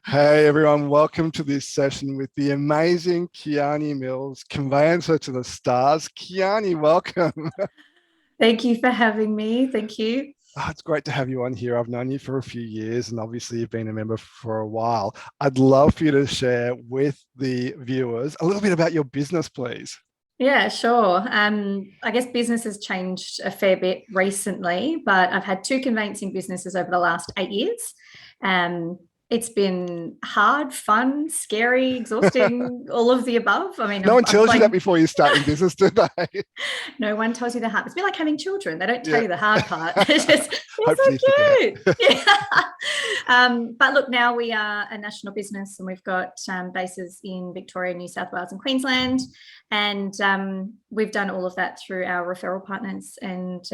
Hey everyone, welcome to this session with the amazing Kiani MIlls, Conveyancer to the stars. Kiani, welcome. Thank you for having me. Thank you. It's great to have you on here. I've known you for a few years and obviously you've been a member for a while. I'd love for you to share with the viewers a little bit about your business, please. Yeah, sure. I guess business has changed a fair bit recently, but I've had two conveyancing businesses over the last 8 years. It's been hard, fun, scary, exhausting, all of the above. I mean, No one I'm tells you that playing. before you start your business, do they? No one tells you the hard. It's a bit like having children. They don't tell Yeah, you the hard part. It's just they're hopefully you forget. so cute. Yeah. But look, now we are a national business, and we've got bases in Victoria, New South Wales, and Queensland, and we've done all of that through our referral partners and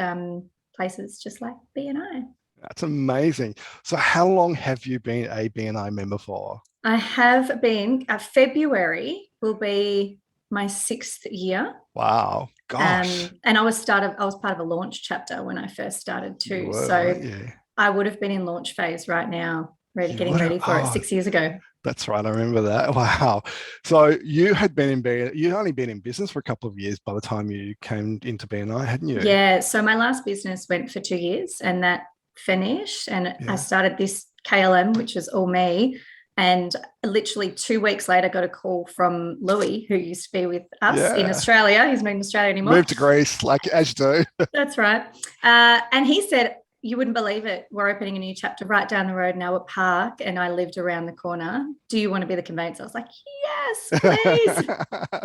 places just like BNI. That's amazing. So how long have you been a BNI member for? I have been. February will be my 6th year. Wow, gosh, And I was part of a launch chapter when I first started you too. were, So weren't you? I would have been in launch phase right now, You getting would have. ready for it Oh, 6 years ago. that's right. I remember that. Wow. So you had been in you'd only been in business for a couple of years by the time you came into BNI, hadn't you? Yeah. So my last business went for 2 years and that finished. And I Yeah. started this KLM, which is all me. And literally 2 weeks later, got a call from Louis, who used to be with us in Yeah. Australia. He's not in Australia anymore. Moved to Greece, like as you do. That's right. And he said, you wouldn't believe it. We're opening a new chapter right down the road in Albert Park, and I lived around the corner. Do you want to be the conveyancer? I was like, yes, please.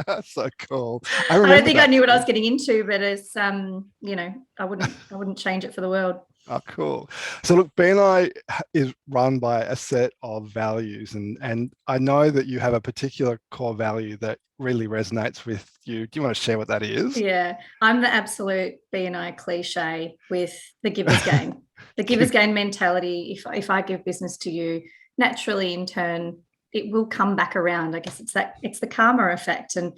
That's so cool. I I don't remember think I that knew what I too. was getting into, but it's I wouldn't change it for the world. Oh, cool. So look, BNI is run by a set of values, and I know that you have a particular core value that really resonates with you. Do you want to share what that is? Yeah, I'm the absolute BNI cliche with the giver's gain. The giver's gain mentality. If I give business to you, naturally in turn it will come back around. I guess it's the karma effect, and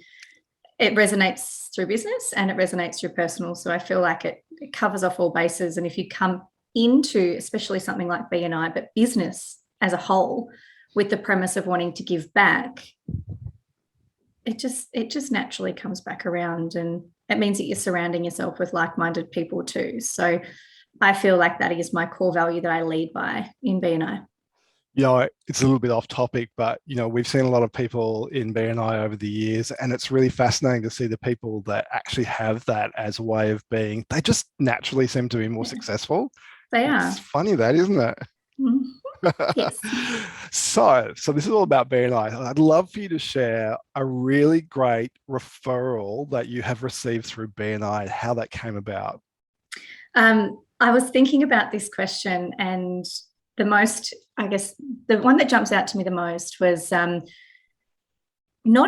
it resonates through business and it resonates through personal. So I feel like it covers off all bases. And if you come into, especially something like BNI, but business as a whole, with the premise of wanting to give back, it just naturally comes back around, and it means that you're surrounding yourself with like-minded people too. So I feel like that is my core value that I lead by in BNI. It's a little bit off topic, but we've seen a lot of people in BNI over the years, and it's really fascinating to see the people that actually have that as a way of being. They just naturally seem to be more Yeah, successful. they It's are. funny that, isn't it? Mhm. Yes. So this is all about BNI. I'd love for you to share a really great referral that you have received through BNI and how that came about. I was thinking about this question, and I guess, the one that jumps out to me the most was not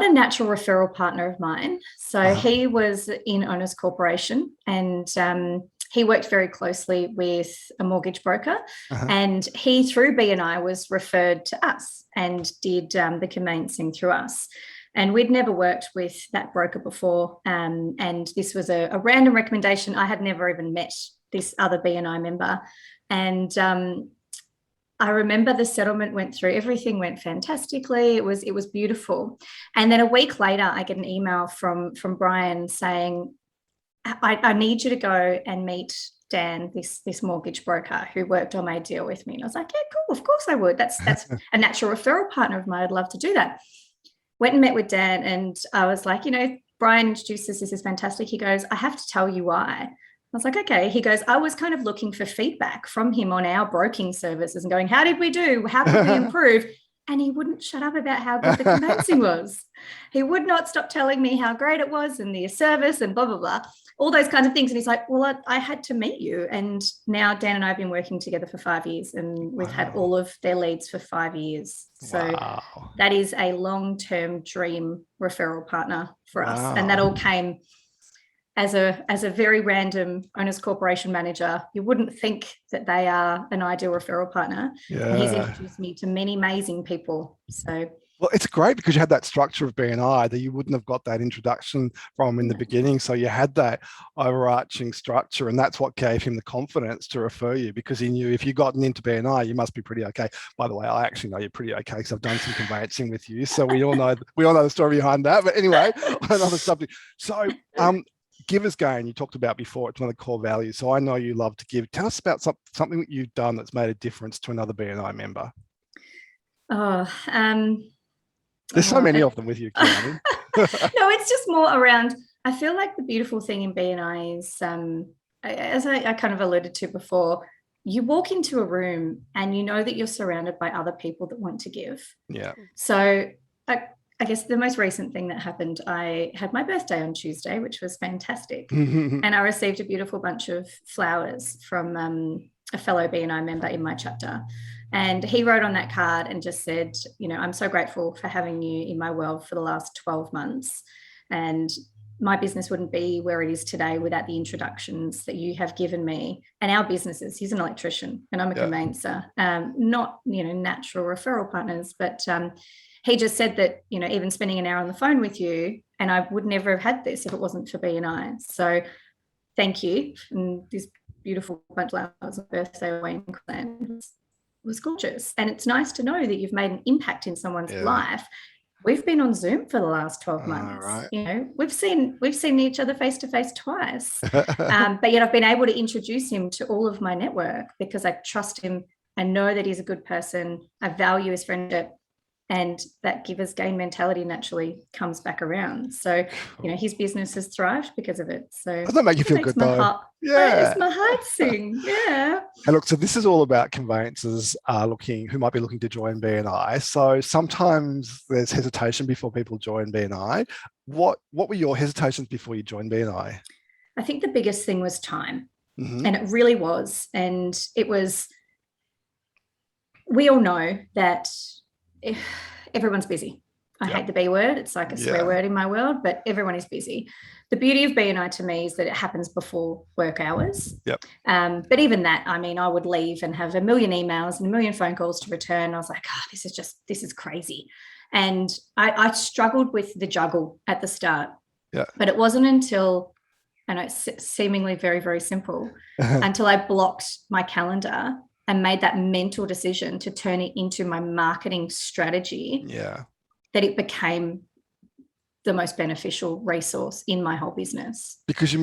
a natural referral partner of mine. So Uh-huh. he was in Owners Corporation, and he worked very closely with a mortgage broker. Uh-huh. And he, through BNI, was referred to us and did the conveyancing through us. And we'd never worked with that broker before. And this was a random recommendation. I had never even met this other BNI member. And I remember the settlement went through, everything went fantastically. It was beautiful. And then a week later, I get an email from Brian saying, I need you to go and meet Dan, this mortgage broker who worked on my deal with me. And I was like, yeah, cool, of course I would. That's a natural referral partner of mine. I'd love to do that. Went and met with Dan, and I was like, Brian introduced us. This is fantastic. He goes, I have to tell you why. I was like, okay. He goes, I was kind of looking for feedback from him on our broking services and going, how did we do? How could we improve? And he wouldn't shut up about how good the conveyancing was. He would not stop telling me how great it was and the service and blah, blah, blah, all those kinds of things. And he's like, well, I had to meet you. And now Dan and I have been working together for 5 years, and we've had Wow. all of their leads for 5 years. So Wow. that is a long-term dream referral partner for us. And that Wow. all came as a very random Owners Corporation manager. You wouldn't think that they are an ideal referral partner. And he's Yeah. introduced me to many amazing people. So Well, it's great because you had that structure of BNI that you wouldn't have got that introduction from in the beginning. So you had that overarching structure, and that's what gave him the confidence to refer you, because he knew if you gotten into BNI, you must be pretty okay. By the way, I actually know you're pretty okay because I've done some conveyancing with you. So we all know the story behind that. But anyway, another subject. So givers gain, you talked about before, it's one of the core values. So I know you love to give. Tell us about something that you've done that's made a difference to another BNI member. There's so many of them with you, Kiani. No, it's just more around, I feel like the beautiful thing in BNI is, as I kind of alluded to before, you walk into a room and you know that you're surrounded by other people that want to give. Yeah. So I guess the most recent thing that happened, I had my birthday on Tuesday, which was fantastic. And I received a beautiful bunch of flowers from a fellow BNI member in my chapter. And he wrote on that card and just said, I'm so grateful for having you in my world for the last 12 months. And my business wouldn't be where it is today without the introductions that you have given me and our businesses. He's an electrician and I'm a conveyancer, not, natural referral partners, but he just said that, even spending an hour on the phone with you, and I would never have had this if it wasn't for BNI. So thank you. And this beautiful bunch of flowers on birthday away in Queensland was gorgeous. And it's nice to know that you've made an impact in someone's life. We've been on Zoom for the last 12 months. Right. We've seen each other face to face twice. But yet I've been able to introduce him to all of my network because I trust him. I know that he's a good person. I value his friendship. And that givers gain mentality naturally comes back around. So, his business has thrived because of it. So doesn't that make you feel good though? It's my heart sing. Yeah. And look, so this is all about conveyancers who might be looking to join BNI. So sometimes there's hesitation before people join BNI. What were your hesitations before you joined BNI? I think the biggest thing was time. And it really was. And it was, we all know that everyone's busy. I hate the B word. It's like a swear word in my world, but everyone is busy. The beauty of BNI to me is that it happens before work hours. But even that, I would leave and have a million emails and a million phone calls to return. I was like, this is crazy. And I struggled with the juggle at the start. But it wasn't until, and it's seemingly very, very simple, until I blocked my calendar and made that mental decision to turn it into my marketing strategy, that it became the most beneficial resource in my whole business. Because you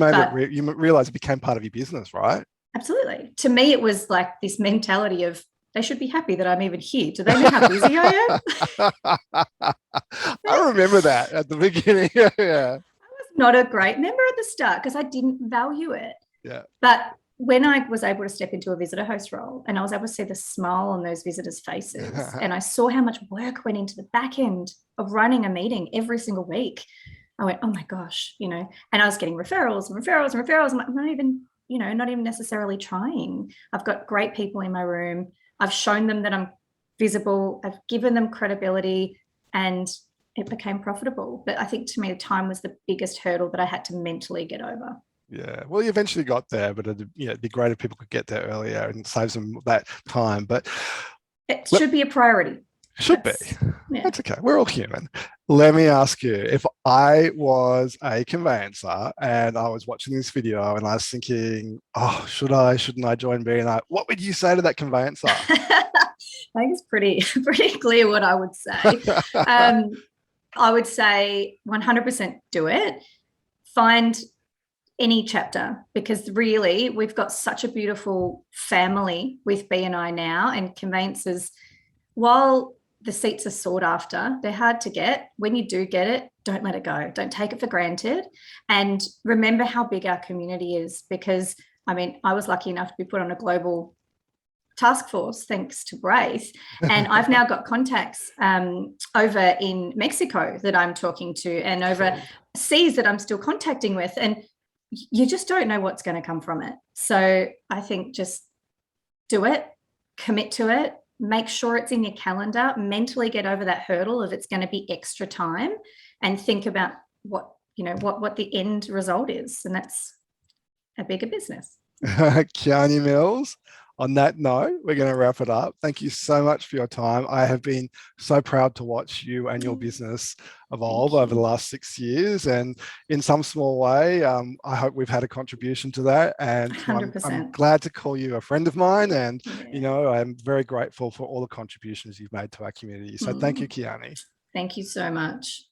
you realized it became part of your business, right? Absolutely. To me, it was like this mentality of, they should be happy that I'm even here. Do they know how busy I am? I remember that at the beginning. I was not a great member at the start because I didn't value it. But when I was able to step into a visitor host role and I was able to see the smile on those visitors' faces and I saw how much work went into the back end of running a meeting every single week, I went, oh my gosh, and I was getting referrals and referrals and referrals. I'm like, not even necessarily trying. I've got great people in my room. I've shown them that I'm visible. I've given them credibility and it became profitable. But I think to me, time was the biggest hurdle that I had to mentally get over. Yeah, well, you eventually got there, but it'd be great if people could get there earlier and save them that time. But it should be a priority. That's okay. We're all human. Let me ask you, if I was a conveyancer and I was watching this video and I was thinking, shouldn't I join BNI? What would you say to that conveyancer? I think it's pretty clear what I would say. I would say 100% do it. Find any chapter, because really we've got such a beautiful family with BNI now, and conveyancers, while the seats are sought after, they're hard to get. When you do get it, don't let it go. Don't take it for granted. And remember how big our community is, because I was lucky enough to be put on a global task force thanks to Braith, and I've now got contacts over in Mexico that I'm talking to and overseas that I'm still contacting with, and you just don't know what's going to come from it. So I think just do it, commit to it, make sure it's in your calendar, mentally get over that hurdle of it's going to be extra time, and think about what the end result is. And that's a bigger business. Kiani MIlls, on that note, we're going to wrap it up. Thank you so much for your time. I have been so proud to watch you and your business evolve over the last 6 years. And in some small way, I hope we've had a contribution to that. And you know, I'm glad to call you a friend of mine. And, you know, I'm very grateful for all the contributions you've made to our community. So thank you, Kiani. Thank you so much.